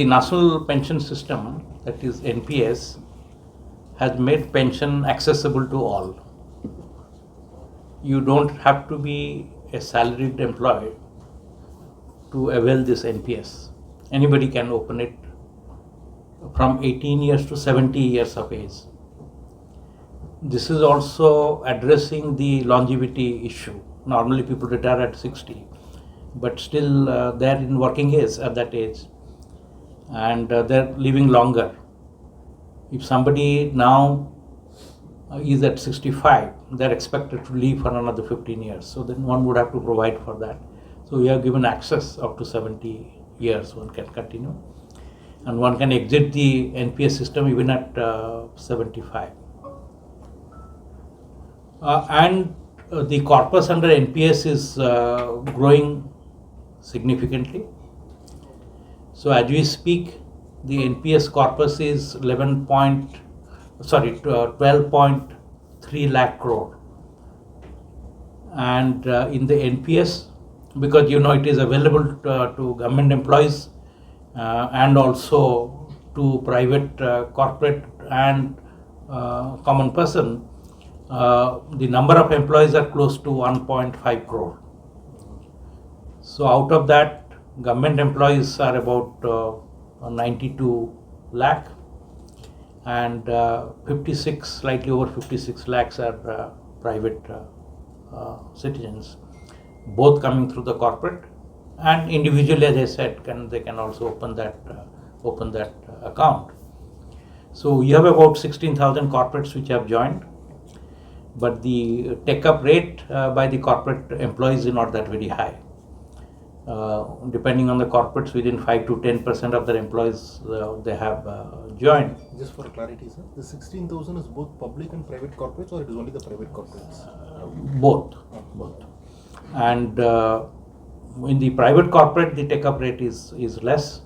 the National Pension System, that is NPS, has made pension accessible to all. You don't have to be a salaried employee to avail this NPS. Anybody can open it from 18 years to 70 years of age. This is also addressing the longevity issue. Normally people retire at 60, but still they're in working age at that age, and they're living longer. If somebody now is at 65, they're expected to live for another 15 years. So then one would have to provide for that. So we have given access up to 70 years, one can continue. And one can exit the NPS system even at 75. And the corpus under NPS is growing significantly. So as we speak, the NPS corpus is 12.3 lakh crore. And in the NPS, because it is available to government employees and also to private, corporate and common person, the number of employees are close to 1.5 crore. So out of that, government employees are about 92 lakh, and 56, slightly over 56 lakhs are private citizens, both coming through the corporate and individually, as I said, they can also open that account. So we have about 16,000 corporates which have joined, but the take-up rate by the corporate employees is not that very high. Depending on the corporates, within 5 to 10% of their employees they have joined. Just for clarity, sir, the 16,000 is both public and private corporates, or it is only the private corporates? Both. And in the private corporate, the take-up rate is less.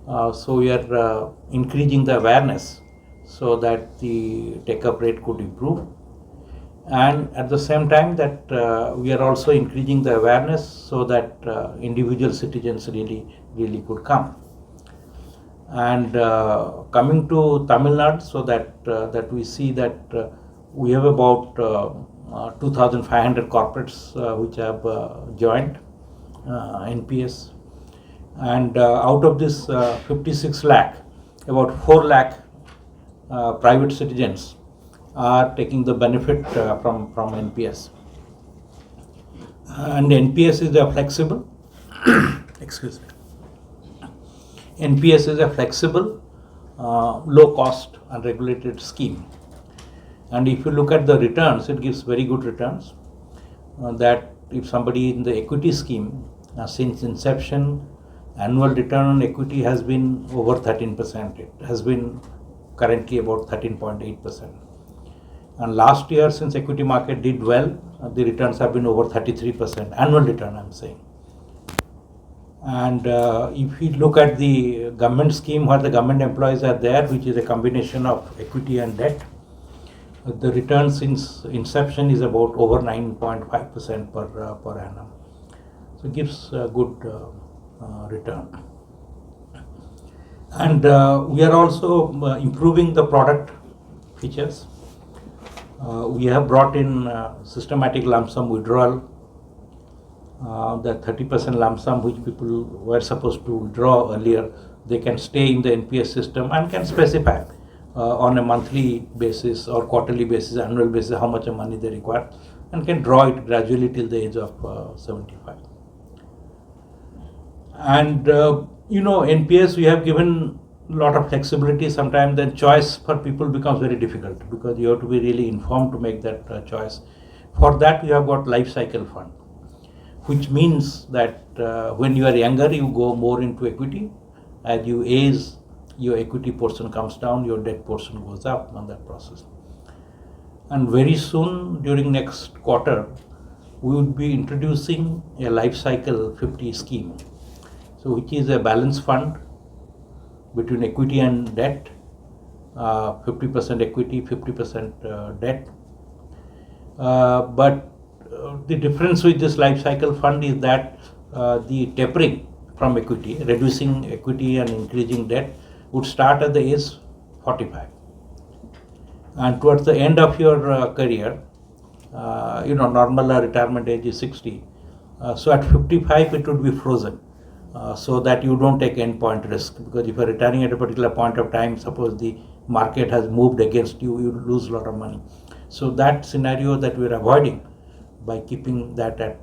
So we are increasing the awareness so that the take-up rate could improve. And at the same time that we are also increasing the awareness so that individual citizens really could come. And coming to Tamil Nadu, so that we see that we have about 2,500 corporates which have joined NPS, and out of this 56 lakh, about 4 lakh private citizens are taking the benefit from NPS. And NPS is a flexible excuse me. NPS is a flexible, low cost and regulated scheme. And if you look at the returns, it gives very good returns. That if somebody in the equity scheme, since inception, annual return on equity has been over 13%. It has been currently about 13.8%. And last year, since equity market did well, the returns have been over 33%, annual return I'm saying. And if we look at the government scheme where the government employees are there, which is a combination of equity and debt, the return since inception is about over 9.5% per annum. So it gives a good return. And we are also improving the product features. We have brought in systematic lump sum withdrawal, the 30% lump sum which people were supposed to withdraw earlier, they can stay in the NPS system and can specify on a monthly basis or quarterly basis, annual basis, how much money they require, and can draw it gradually till the age of 75. And NPS, we have given a lot of flexibility. Sometimes then choice for people becomes very difficult because you have to be really informed to make that choice. For that we have got life cycle fund, which means that when you are younger you go more into equity. As you age, your equity portion comes down, your debt portion goes up on that process. And very soon during next quarter we would be introducing a life cycle 50 scheme, so which is a balance fund between equity and debt, 50% equity, 50% debt. But the difference with this life cycle fund is that the tapering from equity, reducing equity and increasing debt would start at the age 45. And towards the end of your career, normal retirement age is 60. So at 55, it would be frozen. So that you don't take endpoint risk, because if you're retiring at a particular point of time, suppose the market has moved against you, you lose a lot of money. So that scenario that we're avoiding by keeping that at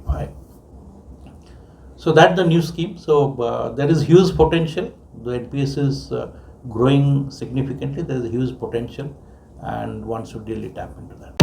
45. So that's the new scheme. So there is huge potential. The NPS is growing significantly. There is a huge potential, and one should really tap into that.